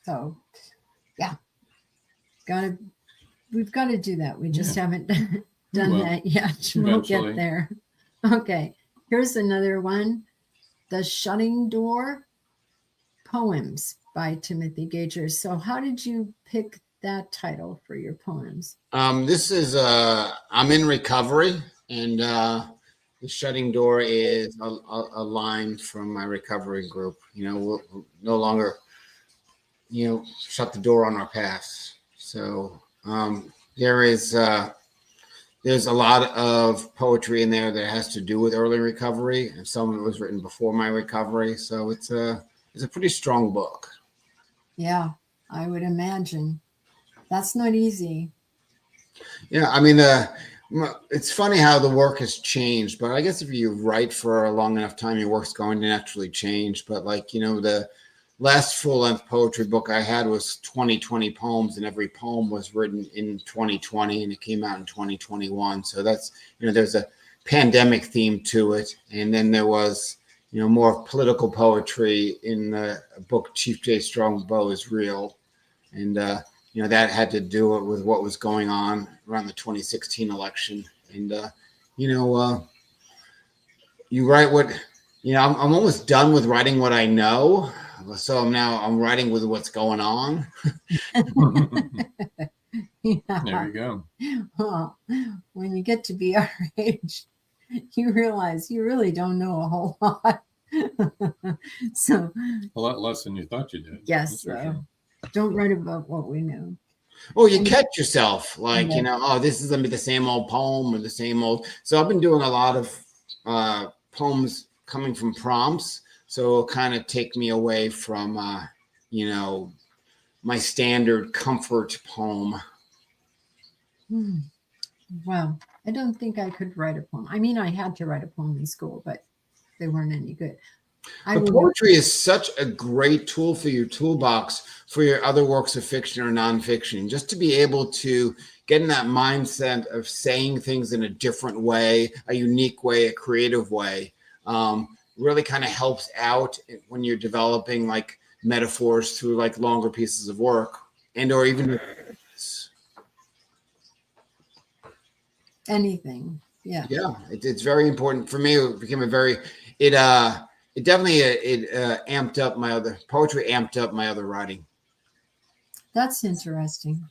C: So, yeah. We've got to do that. We just haven't done that yet. We'll get there. Okay. Here's another one. The Shutting Door Poems by Timothy Gager. So how did you pick that title for your poems?
D: This is I'm in recovery, and the shutting door is a line from my recovery group. We'll no longer, shut the door on our past. So there's a lot of poetry in there that has to do with early recovery, and some of it was written before my recovery. So it's a pretty strong book.
C: Yeah, I would imagine. That's not easy.
D: Yeah, I mean, it's funny how the work has changed, but I guess if you write for a long enough time, your work's going to naturally change. But the last full-length poetry book I had was 2020 poems, and every poem was written in 2020, and it came out in 2021. So that's, there's a pandemic theme to it. And then there was, more political poetry in the book Chief J. Strong Bow is Real. And, that had to do with what was going on around the 2016 election. And, you write what, I'm almost done with writing what I know. So I'm writing with what's going on.
C: Yeah.
B: There you go.
C: Well, when you get to be our age, you realize you really don't know a whole lot. So
B: A lot less than you thought you did.
C: yes,
B: Sure.
C: Don't write about what we know.
D: Well, you catch yourself
C: Yeah.
D: this is going to be the same old poem or the same old. So I've been doing a lot of poems coming from prompts. So it'll kind of take me away from, my standard comfort poem.
C: Well, I don't think I could write a poem. I mean, I had to write a poem in school, but they weren't any good.
D: But poetry is such a great tool for your toolbox for your other works of fiction or nonfiction, just to be able to get in that mindset of saying things in a different way, a unique way, a creative way, really kind of helps out when you're developing metaphors through longer pieces of work or even
C: anything. Yeah.
D: Yeah, it's very important for me. It became it definitely amped up my other poetry, amped up my other writing.
C: That's interesting.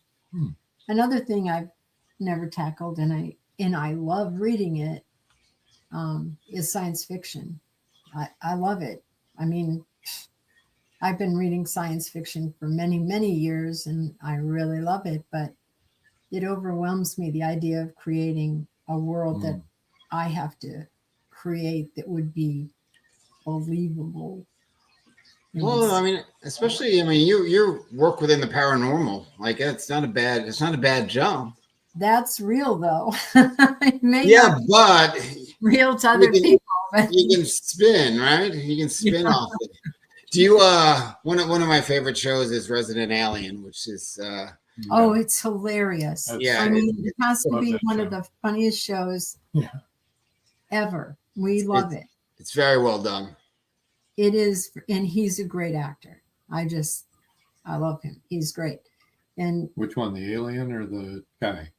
C: Another thing I've never tackled, and I love reading it, is science fiction. I love it. I mean, I've been reading science fiction for many, many years, and I really love it, but it overwhelms me, the idea of creating a world that I have to create that would be believable.
D: Well, I mean, especially, you work within the paranormal. It's not a bad job.
C: That's real, though.
D: But
C: real to other people. But
D: you can spin, right? You can spin off it. Do you? One of my favorite shows is Resident Alien, which is.
C: It's hilarious.
D: Yeah,
C: I mean, it has to be one of the funniest shows ever. We love it.
D: It's very well done.
C: It is, and he's a great actor. I love him. He's great. And
B: which one, the alien or the guy?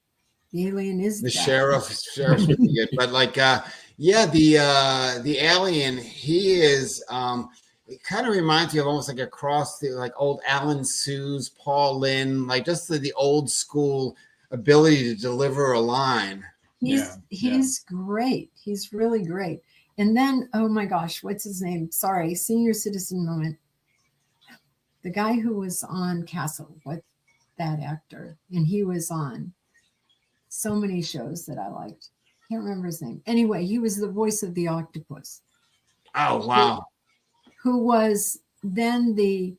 C: The alien is
D: the sheriff. Sheriff's pretty good, but the alien, he is. It kind of reminds me of almost a cross the old Alan Seuss, Paul Lynde, just the old school ability to deliver a line.
C: He's great. He's really great. And then, oh my gosh, what's his name? Sorry, senior citizen moment. The guy who was on Castle, what's that actor? And he was on so many shows that I liked. Can't remember his name. Anyway, he was the voice of the octopus.
D: Oh, wow.
C: Who was then the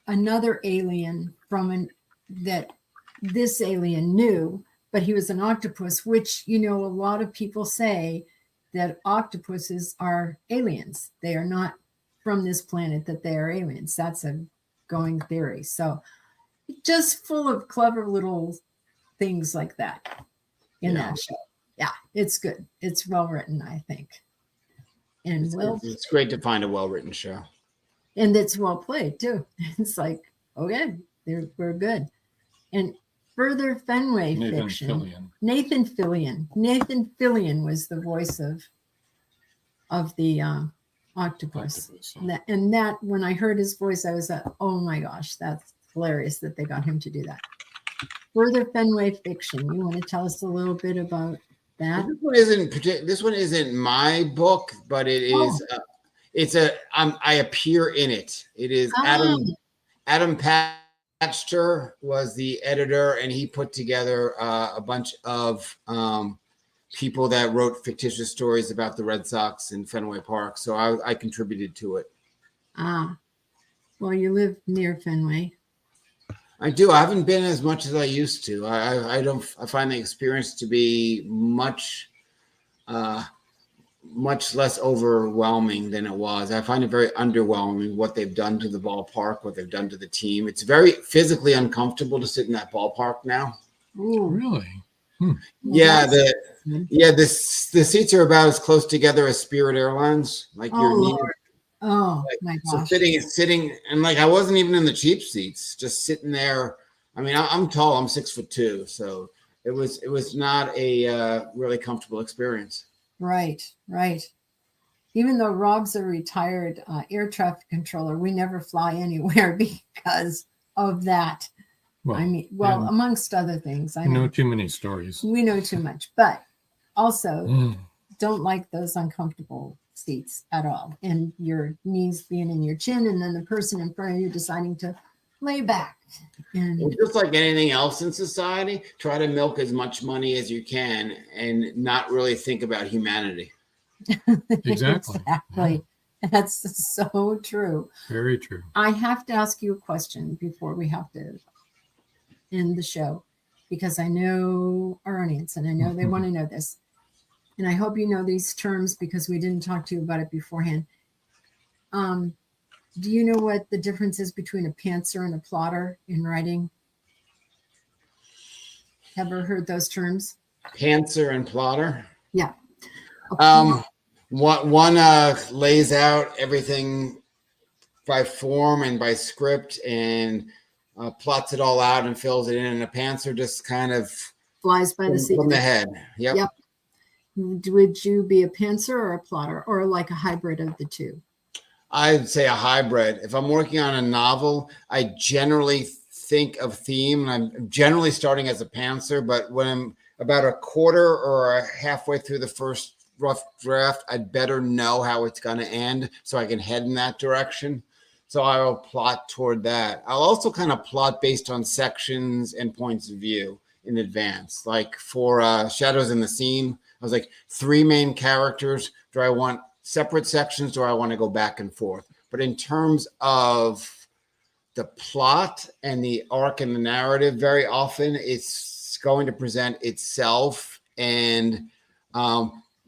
C: another alien that this alien knew, but he was an octopus, which, a lot of people say that octopuses are aliens. They are not from this planet, that they are aliens. That's a going theory. So just full of clever little things like that in that show. Yeah, it's good. It's well written, I think. And
D: it's great to find a well-written show.
C: And it's well played too. It's okay, we're good. And further Fenway fiction. Nathan Fillion. Nathan Fillion was the voice of the octopus. And that when I heard his voice, I was oh my gosh, that's hilarious that they got him to do that. Further Fenway fiction. You want to tell us a little bit about that?
D: This one isn't my book, but it is. I appear in it. It is Adam Patcher was the editor, and he put together a bunch of people that wrote fictitious stories about the Red Sox in Fenway Park. So I contributed to it.
C: Well, you live near Fenway.
D: I do. I haven't been as much as I used to. I find the experience to be much less overwhelming than it was. I find it very underwhelming what they've done to the ballpark, what they've done to the team. It's very physically uncomfortable to sit in that ballpark now.
B: Ooh, really?
D: Yeah, the seats are about as close together as Spirit Airlines. Like
C: my gosh.
D: So sitting, and like I wasn't even in the cheap seats, just sitting there. I mean, I'm tall. I'm 6'2", so it was not a really comfortable experience.
C: Right. Even though Rob's a retired air traffic controller, we never fly anywhere because of that. Well, amongst other things. I
B: know too many stories.
C: We know too much, but also don't like those uncomfortable seats at all. And your knees being in your chin, and then the person in front of you deciding to lay back. And
D: just like anything else in society, try to milk as much money as you can and not really think about humanity.
B: Exactly.
C: That's so true.
B: Very true.
C: I have to ask you a question before we have to end the show, because I know our audience and I know they want to know this. And I hope you know these terms because we didn't talk to you about it beforehand. Do you know what the difference is between a pantser and a plotter in writing? Ever heard those terms?
D: Pantser and plotter?
C: Yeah.
D: One lays out everything by form and by script and plots it all out and fills it in. And a pantser just kind of
C: flies by the seat
D: from the head. Yep.
C: Would you be a pantser or a plotter, or like a hybrid of the two?
D: I'd say a hybrid. If I'm working on a novel, I generally think of theme. I'm generally starting as a pantser, but when I'm about a quarter or halfway through the first rough draft, I'd better know how it's going to end so I can head in that direction. So I will plot toward that. I'll also kind of plot based on sections and points of view in advance. Like for Shadows in the Seam, I was like 3 main characters. Do I want separate sections? Do I want to go back and forth? But in terms of the plot and the arc and the narrative, very often it's going to present itself. And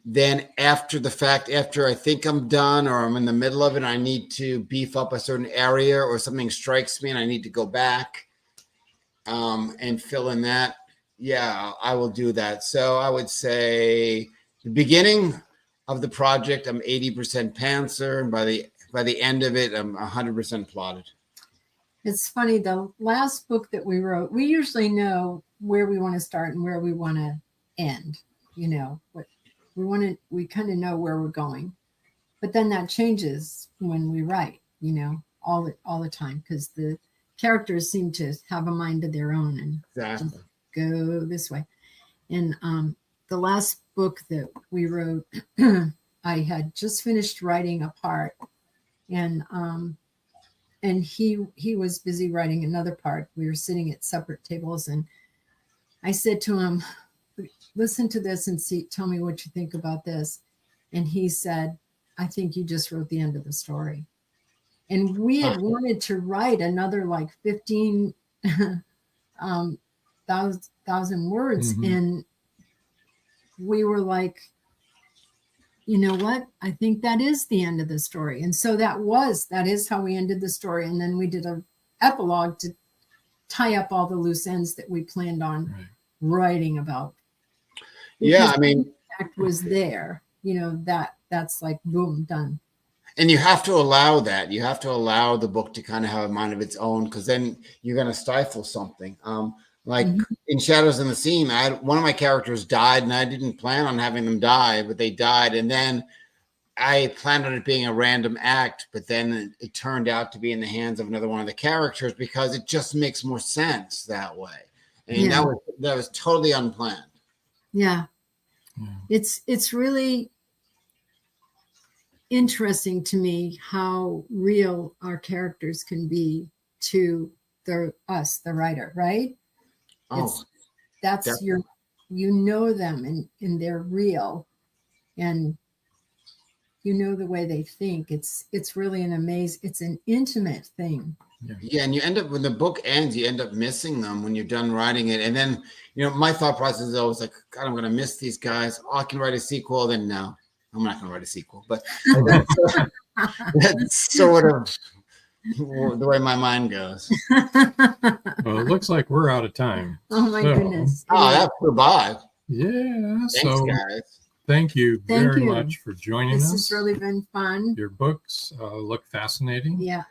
D: then after the fact, after I think I'm done or I'm in the middle of it, I need to beef up a certain area or something strikes me and I need to go back and fill in that. Yeah, I will do that. So I would say the beginning of the project, I'm 80% pantser, and by the end of it, I'm 100% plotted.
C: It's funny, the last book that we wrote, we usually know where we want to start and where we want to end. You know, what we kind of know where we're going. But then that changes when we write, you know, all the time, because the characters seem to have a mind of their own and
D: exactly
C: go this way. And the last book that we wrote, I had just finished writing a part, and he was busy writing another part. We were sitting at separate tables, and I said to him, listen to this and tell me what you think about this. And he said, I think you just wrote the end of the story. And we had wanted to write another like 15,000 words. Mm-hmm. And we were like, you know what? I think that is the end of the story. And so that is how we ended the story. And then we did an epilogue to tie up all the loose ends that we planned on writing about.
D: Yeah, I mean,
C: the fact was there, you know, that's like boom, done.
D: And you have to allow that. You have to allow the book to kind of have a mind of its own, because then you're going to stifle something. Like in Shadows in the Seam, one of my characters died, and I didn't plan on having them die, but they died. And then I planned on it being a random act, but then it turned out to be in the hands of another one of the characters because it just makes more sense that way. And that was totally unplanned.
C: Yeah. It's really interesting to me how real our characters can be to us, the writer, right? That's definitely. You know them and they're real, and you know the way they think. It's really it's an intimate thing.
D: Yeah, and you end up, when the book ends, you end up missing them when you're done writing it. And then, my thought process is always like, God, I'm going to miss these guys. Oh, I can write a sequel. Then no, I'm not going to write a sequel. But that's sort of the way my mind goes.
B: Well, it looks like we're out of time.
C: Oh my goodness.
D: Oh, that's goodbye.
B: Yeah.
D: Thanks, guys.
B: Thank you very much for joining us.
C: This has really been fun.
B: Your books look fascinating.
C: Yeah.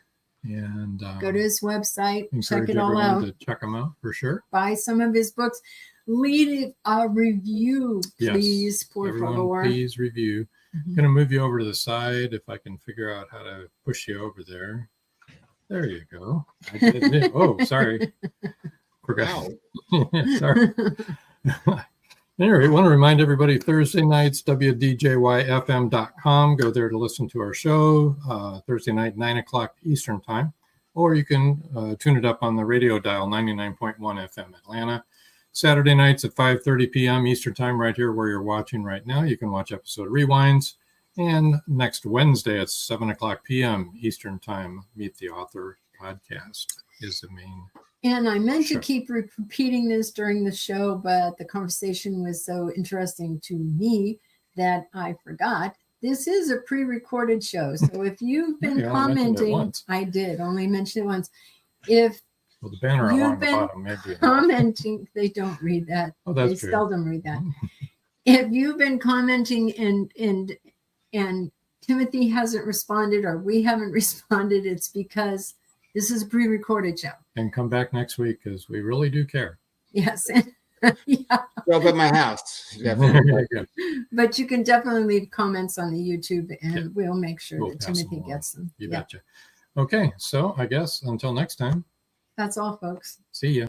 B: And
C: go to his website, check it
B: all
C: out.
B: To check them out for sure.
C: Buy some of his books. Leave a review, please. Por favor.
B: Please review. I'm going to move you over to the side if I can figure out how to push you over there. There you go. I did. Oh, sorry. Forgot. Sorry. Anyway, I want to remind everybody, Thursday nights, WDJYFM.com. Go there to listen to our show, Thursday night, 9 o'clock Eastern time. Or you can tune it up on the radio dial, 99.1 FM Atlanta. Saturday nights at 5:30 p.m. Eastern time, right here where you're watching right now. You can watch episode rewinds. And next Wednesday at 7 o'clock p.m. Eastern time, Meet the Author podcast is the main.
C: And I meant to keep repeating this during the show, but the conversation was so interesting to me that I forgot. This is a pre-recorded show. So if you've been commenting, I did only mention it once. If
B: the banner
C: you've been commenting, they don't read that.
B: Oh, that's
C: they
B: true.
C: Seldom read that. If you've been commenting and Timothy hasn't responded or we haven't responded, it's because this is a pre-recorded show.
B: And come back next week because we really do care.
C: Yes.
D: Show up at my house.
C: But you can definitely leave comments on the YouTube and we'll make sure that Timothy gets them.
B: You betcha. Okay, so I guess until next time.
C: That's all, folks.
B: See ya.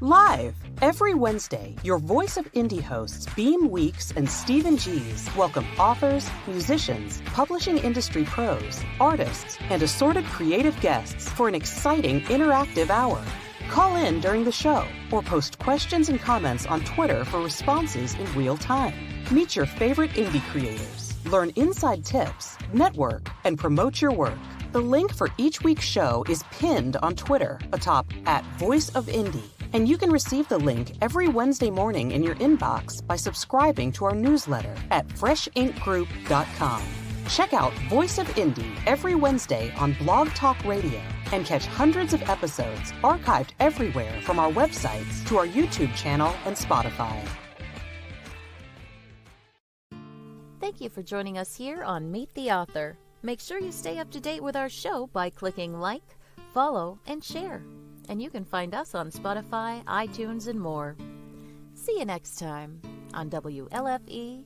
M: Live every Wednesday, your Voice of Indie hosts Beam Weeks and Stephen G's welcome authors, musicians, publishing industry pros, artists, and assorted creative guests for an exciting interactive hour. Call in during the show or post questions and comments on Twitter for responses in real time. Meet your favorite indie creators, learn inside tips, network, and promote your work. The link for each week's show is pinned on Twitter atop @VoiceOfIndie. And you can receive the link every Wednesday morning in your inbox by subscribing to our newsletter at freshinkgroup.com. Check out Voice of Indie every Wednesday on Blog Talk Radio and catch hundreds of episodes archived everywhere from our websites to our YouTube channel and Spotify.
A: Thank you for joining us here on Meet the Author. Make sure you stay up to date with our show by clicking like, follow, and share. And you can find us on Spotify, iTunes, and more. See you next time on WLFE